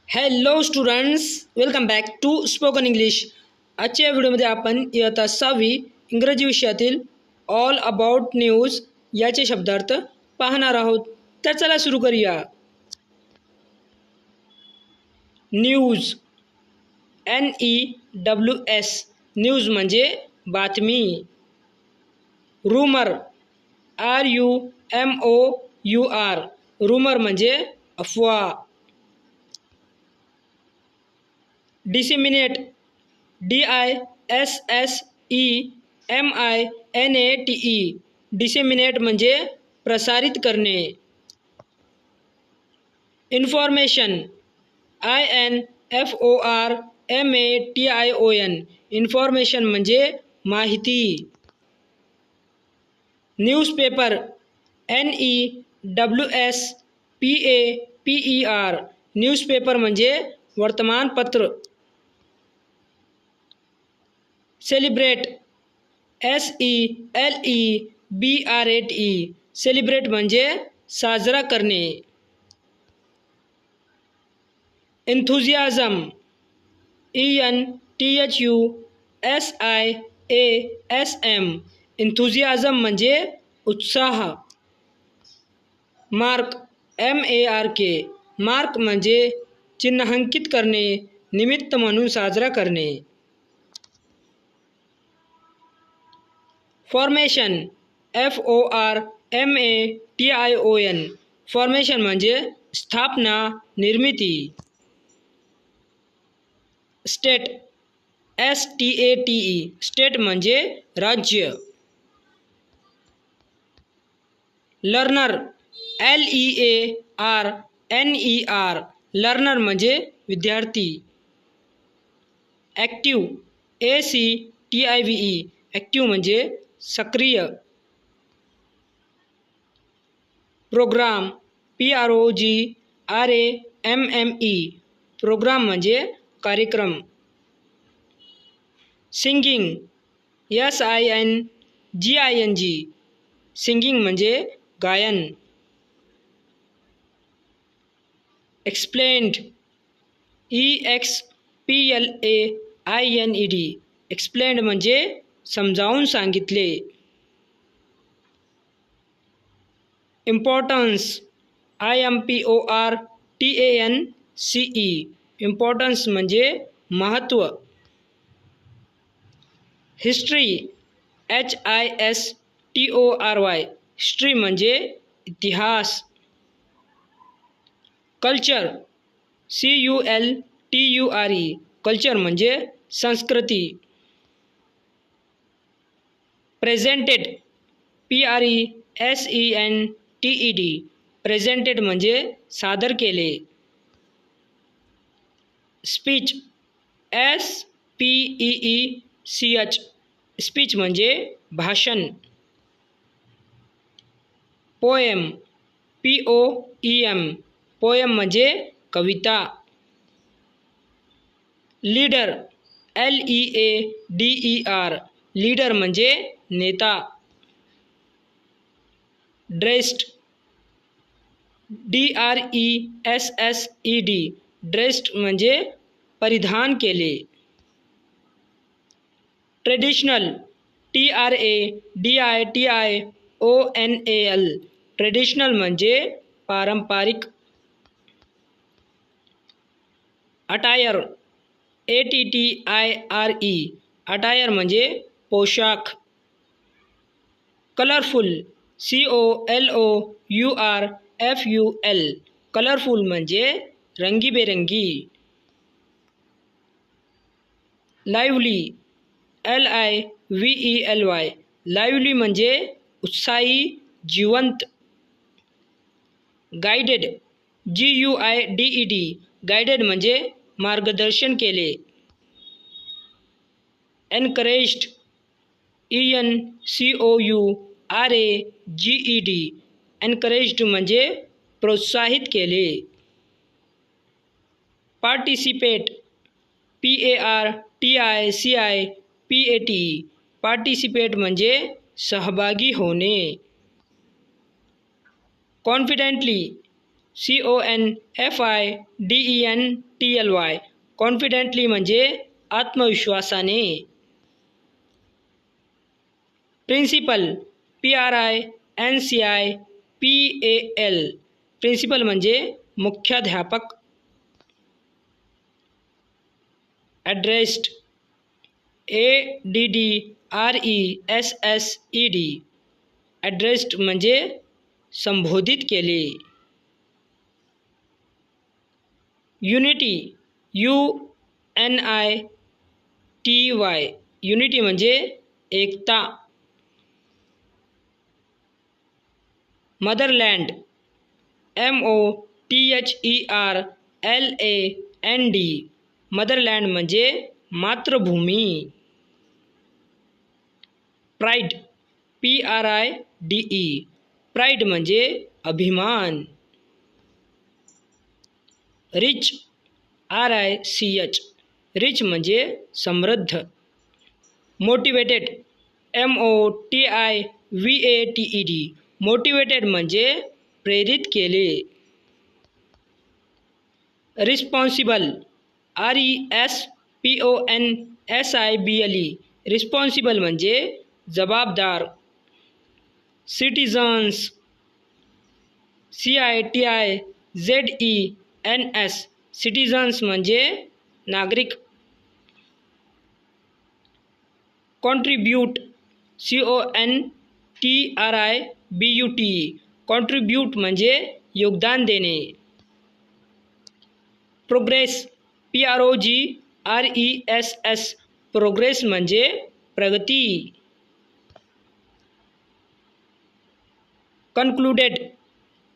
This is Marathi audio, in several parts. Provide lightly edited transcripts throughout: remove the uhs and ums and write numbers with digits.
Hello students, welcome back to spoken English. आजच्या व्हिडिओमध्ये आपण इयत्ता 6वी इंग्रजी विषयातील ऑल अबाउट न्यूज याचे शब्दार्थ पाहणार आहोत. तर चला सुरू करूया. न्यूज, NEWS, न्यूज म्हणजे बातमी. रूमर, RUMOUR, रूमर म्हणजे अफवा. डिसेमिनेट, DISSEMINATE, डिसेमिनेट म्हणजे प्रसारित करणे. इन्फॉर्मेशन, INFORMATION, इन्फॉर्मेशन म्हणजे माहिती. न्यूजपेपर, NEWSPAPER, न्यूजपेपर म्हणजे वर्तमानपत्र. सेलिब्रेट, SELEBRATE, सेलिब्रेट म्हणजे साजरा करणे. एन्थुसियाझम, ENTHUSIASM, एन्थुसियाझम म्हणजे उत्साह. मार्क, MARK, मार्क म्हणजे चिन्हांकित करणे, निमित्त म्हणून साजरा करणे. फॉर्मेशन, FORMATION, फॉर्मेशन म्हणजे स्थापना, निर्मिती. स्टेट, STATE, स्टेट म्हणजे राज्य. लर्नर, LEARNER, लर्नर म्हणजे विद्यार्थी. ॲक्टिव्ह, ACTIVE, ॲक्टिव्ह म्हणजे सक्रिय. प्रोग्राम, PROGRAMME, प्रोग्राम म्हणजे कार्यक्रम. सिंगिंग, SINGING, सिंगिंग म्हणजे गायन. एक्सप्लेन्ड, EXPLAINED, एक्सप्लेन्ड म्हणजे समजावून सांगितले. इम्पॉर्टन्स, IMPORTANCE, इम्पॉर्टन्स म्हणजे महत्त्व. हिस्ट्री, HISTORY, हिस्ट्री म्हणजे इतिहास. कल्चर, CULTURE, कल्चर म्हणजे संस्कृती. प्रेझेंटेड, PRESENTED, प्रेझेंटेड म्हणजे सादर केले. स्पीच, SPEECH, स्पीच म्हणजे भाषण. पोएम, POEM, पोएम म्हणजे कविता. लीडर, LEADER, लीडर म्हणजे नेता. ड्रेस्ड, DRESSED, ड्रेस्ड म्हणजे परिधान केले. ट्रेडिशनल, TRADITIONAL, ट्रेडिशनल म्हणजे पारंपरिक. अटायर, ATTIRE, अटायर म्हणजे पोशाख. कलरफुल, COLOURFUL, कलरफुल म्हणजे रंगीबेरंगी. लाईव्हली, LIVELY, लाईव्हली म्हणजे उत्साही, जिवंत. गाइडेड, GUIDED, गाइडेड म्हणजे मार्गदर्शन केले. एनकरेज्ड, ENCOURAGED, एनकरेज्ड म्हणजे प्रोत्साहित केले. पार्टिसिपेट, PARTICIPATE, पार्टिसिपेट म्हणजे सहभागी होणे. Confidently, CONFIDENTLY. कॉन्फिडेंटली म्हणजे आत्मविश्वासाने. Principal PRINCIPAL. प्रिन्सिपल म्हणजे मुख्याध्यापक. ॲड्रेस्ड ADDRESSED. ॲड्रेस्ड म्हणजे संबोधित केले. Unity UNITY. युनिटी म्हणजे एकता. Motherland MOTHERLAND. मदरलँड म्हणजे मातृभूमी. Pride PRIDE. प्राईड म्हणजे अभिमान. Rich RICH. रिच म्हणजे समृद्ध. Motivated MOTIVATED. मोटिवेटेड म्हणजे प्रेरित केले. Responsible RESPONSIBLE. रिस्पॉन्सिबल म्हणजे जबाबदार. Citizens CITIZENS. सिटिझन्स म्हणजे नागरिक. Contribute CONTRIBUT. कॉन्ट्रीब्यूट म्हणजे योगदान देणे. Progress PROGRESS. प्रोग्रेस म्हणजे प्रगती. Concluded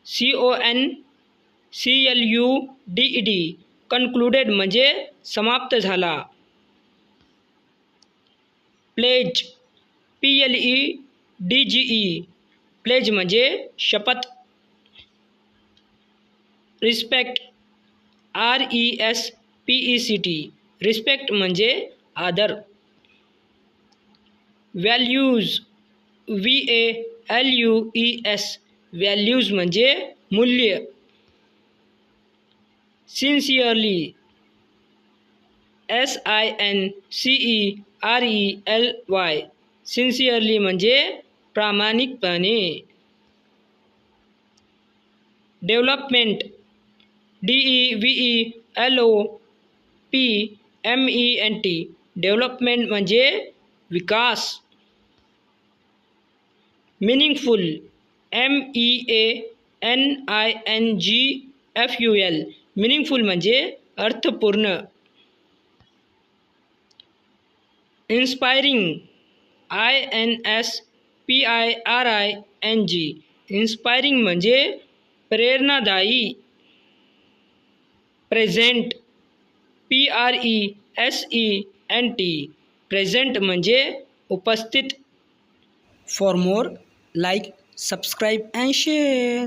CONCLUDED. कन्क्लुडेड म्हणजे समाप्त झाला. Pledge PLEDGE. प्लेज म्हणजे शपथ. Respect RESPECT. रिस्पेक्ट म्हणजे आदर. Values VALUES. व्हॅल्यूज म्हणजे मूल्य. Sincerely SINCERELY. सिन्सिअरली म्हणजे प्रामाणिकपणे. Development DEVELOPMENT. डेव्हलपमेंट म्हणजे विकास. Meaningful MEANINGFUL. मीनिंगफुल म्हणजे अर्थपूर्ण. Inspiring INSPIRING. इन्स्पायरिंग म्हणजे प्रेरणादायी. Present PRESENT. प्रेझेंट म्हणजे उपस्थित. For more, like, subscribe and share.